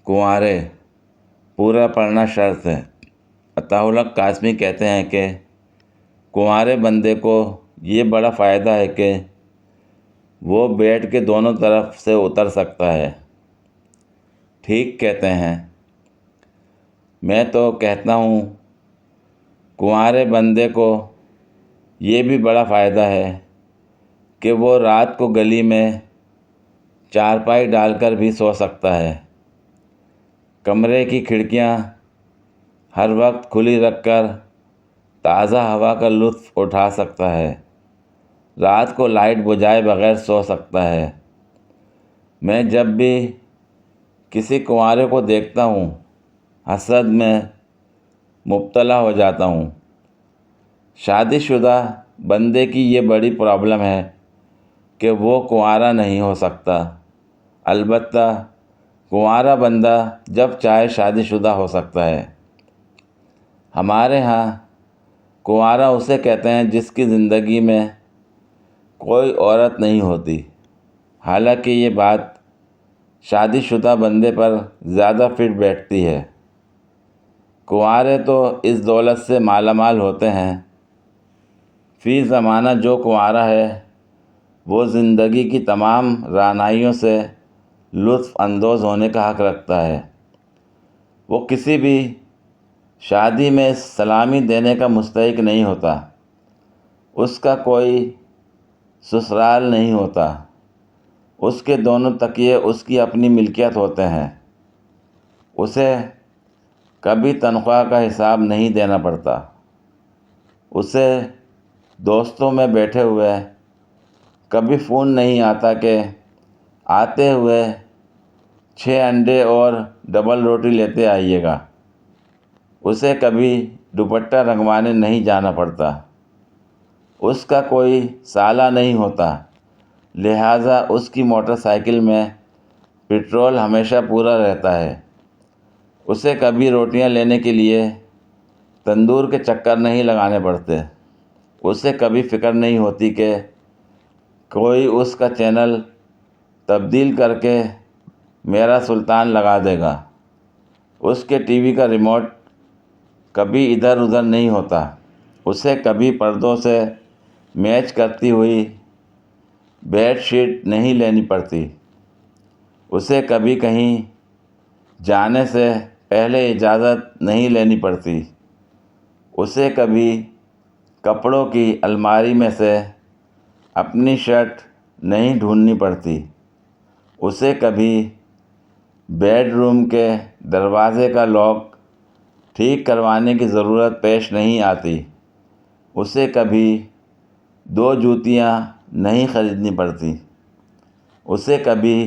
کنوارے پورا پڑھنا شرط ہے۔ عطاء الحق قاسمی کہتے ہیں کہ کنوارے بندے کو یہ بڑا فائدہ ہے کہ وہ بیڈ کے دونوں طرف سے اتر سکتا ہے۔ ٹھیک کہتے ہیں۔ میں تو کہتا ہوں کنوارے بندے کو یہ بھی بڑا فائدہ ہے کہ وہ رات کو گلی میں چارپائی ڈال کر بھی سو سکتا ہے۔ کمرے کی کھڑکیاں ہر وقت کھلی رکھ کر تازہ ہوا کا لطف اٹھا سکتا ہے۔ رات کو لائٹ بجھائے بغیر سو سکتا ہے۔ میں جب بھی کسی کنوارے کو دیکھتا ہوں حسد میں مبتلا ہو جاتا ہوں۔ شادی شدہ بندے کی یہ بڑی پرابلم ہے کہ وہ کنوارا نہیں ہو سکتا۔ البتہ کنوارا بندہ جب چاہے شادی شدہ ہو سکتا ہے۔ ہمارے ہاں کنوارا اسے کہتے ہیں جس کی زندگی میں کوئی عورت نہیں ہوتی۔ حالانکہ یہ بات شادی شدہ بندے پر زیادہ فٹ بیٹھتی ہے۔ کنوارے تو اس دولت سے مالا مال ہوتے ہیں۔ فی زمانہ جو کنوارا ہے وہ زندگی کی تمام رعنائیوں سے لطف اندوز ہونے کا حق رکھتا ہے۔ وہ کسی بھی شادی میں سلامی دینے کا مستحق نہیں ہوتا۔ اس کا کوئی سسرال نہیں ہوتا۔ اس کے دونوں تکیے اس کی اپنی ملکیت ہوتے ہیں۔ اسے کبھی تنخواہ کا حساب نہیں دینا پڑتا۔ اسے دوستوں میں بیٹھے ہوئے کبھی فون نہیں آتا کہ آتے ہوئے 6 انڈے اور ڈبل روٹی لیتے آئیے گا۔ اسے کبھی دوپٹہ رنگوانے نہیں جانا پڑتا۔ اس کا کوئی سالہ نہیں ہوتا، لہٰذا اس کی موٹر سائیکل میں پٹرول ہمیشہ پورا رہتا ہے۔ اسے کبھی روٹیاں لینے کے لیے تندور کے چکر نہیں لگانے پڑتے۔ اسے کبھی فکر نہیں ہوتی کہ کوئی اس کا چینل تبدیل کر کے میرا سلطان لگا دے گا۔ اس کے ٹی وی کا ریموٹ کبھی ادھر ادھر نہیں ہوتا۔ اسے کبھی پردوں سے میچ کرتی ہوئی بیڈ شیٹ نہیں لینی پڑتی۔ اسے کبھی کہیں جانے سے پہلے اجازت نہیں لینی پڑتی۔ اسے کبھی کپڑوں کی الماری میں سے اپنی شرٹ نہیں ڈھونڈنی پڑتی۔ اسے کبھی بیڈ روم کے دروازے کا لاک ٹھیک کروانے کی ضرورت پیش نہیں آتی۔ اسے کبھی 2 جوتیاں نہیں خریدنی پڑتی۔ اسے کبھی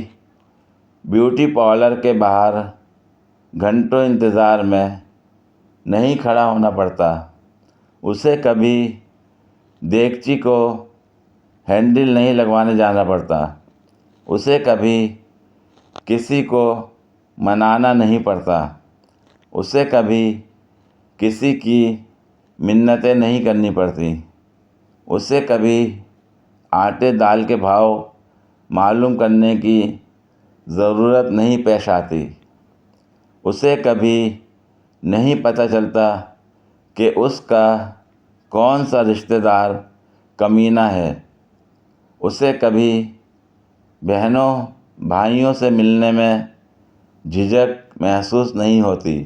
بیوٹی پارلر کے باہر گھنٹوں انتظار میں نہیں کھڑا ہونا پڑتا۔ اسے کبھی دیگچی کو ہینڈل نہیں لگوانے جانا پڑتا۔ اسے کبھی کسی کو منانا نہیں پڑتا۔ اسے کبھی کسی کی منتیں نہیں کرنی پڑتی۔ اسے کبھی آٹے دال کے بھاؤ معلوم کرنے کی ضرورت نہیں پیش آتی۔ اسے کبھی نہیں پتہ چلتا کہ اس کا کون سا رشتہ دار کمینہ ہے۔ اسے کبھی بہنوں بھائیوں سے ملنے میں جھجک محسوس نہیں ہوتی۔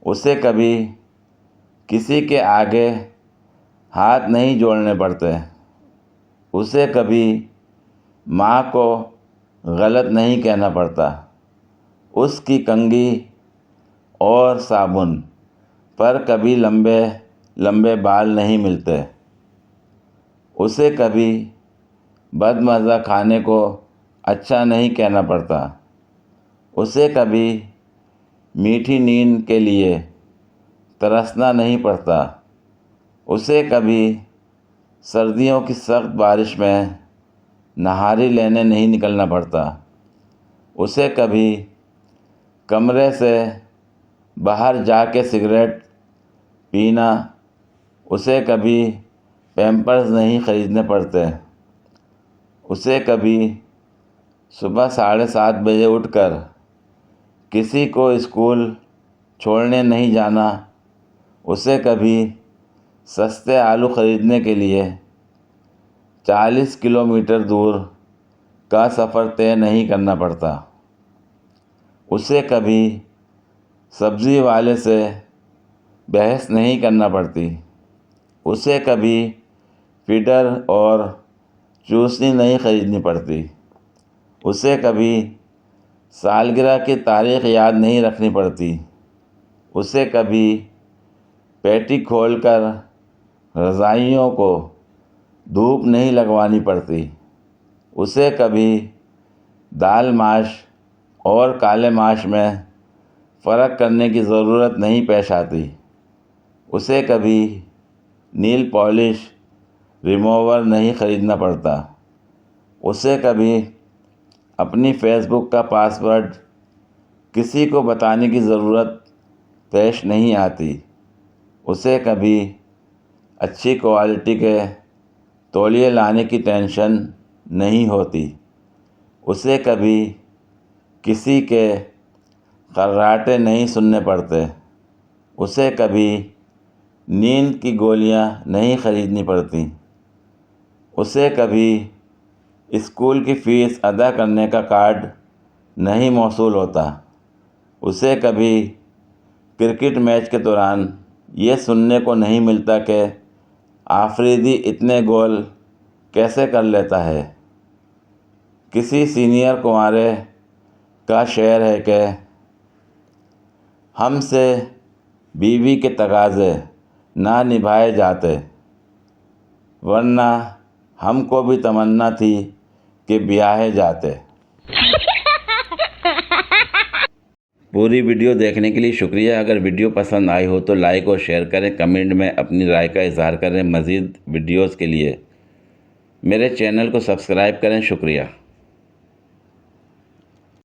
اسے کبھی کسی کے آگے ہاتھ نہیں جوڑنے پڑتے۔ اسے کبھی ماں کو غلط نہیں کہنا پڑتا۔ اس کی کنگھی اور صابن پر کبھی لمبے لمبے بال نہیں ملتے۔ اسے کبھی بد مزہ کھانے کو اچھا نہیں کہنا پڑتا۔ اسے کبھی میٹھی نیند کے لیے ترسنا نہیں پڑتا۔ اسے کبھی سردیوں کی سخت بارش میں نہاری لینے نہیں نکلنا پڑتا۔ اسے کبھی کمرے سے باہر جا کے سگریٹ پینا۔ اسے کبھی پیمپرز نہیں خریدنے پڑتے۔ اسے کبھی صبح 7:30 بجے اٹھ کر کسی کو اسکول چھوڑنے نہیں جانا، اسے کبھی سستے آلو خریدنے کے لیے 40 کلومیٹر دور کا سفر طے نہیں کرنا پڑتا، اسے کبھی سبزی والے سے بحث نہیں کرنا پڑتی، اسے کبھی فیڈر اور چوسنی نہیں خریدنی پڑتی، اسے کبھی سالگرہ کی تاریخ یاد نہیں رکھنی پڑتی، اسے کبھی پیٹی کھول کر رضائیوں کو دھوپ نہیں لگوانی پڑتی، اسے کبھی دال ماش اور کالے ماش میں فرق کرنے کی ضرورت نہیں پیش آتی، اسے کبھی نیل پالش ریموور نہیں خریدنا پڑتا، اسے کبھی اپنی فیس بک کا پاس ورڈ کسی کو بتانے کی ضرورت پیش نہیں آتی، اسے کبھی اچھی کوالٹی کے تولیے لانے کی ٹینشن نہیں ہوتی، اسے کبھی کسی کے خراٹے نہیں سننے پڑتے، اسے کبھی نیند کی گولیاں نہیں خریدنی پڑتیں، اسے کبھی اسکول کی فیس ادا کرنے کا کارڈ نہیں موصول ہوتا، اسے کبھی کرکٹ میچ کے دوران یہ سننے کو نہیں ملتا کہ آفریدی اتنے گول کیسے کر لیتا ہے۔ کسی سینئر کنوارے کا شعر ہے کہ ہم سے بیوی کے تقاضے نہ نبھائے جاتے، ورنہ ہم کو بھی تمنا تھی کہ بیاہے جاتے۔ پوری ویڈیو دیکھنے کے لیے شکریہ۔ اگر ویڈیو پسند آئی ہو تو لائک اور شیئر کریں، کمنٹ میں اپنی رائے کا اظہار کریں۔ مزید ویڈیوز کے لیے میرے چینل کو سبسکرائب کریں۔ شکریہ۔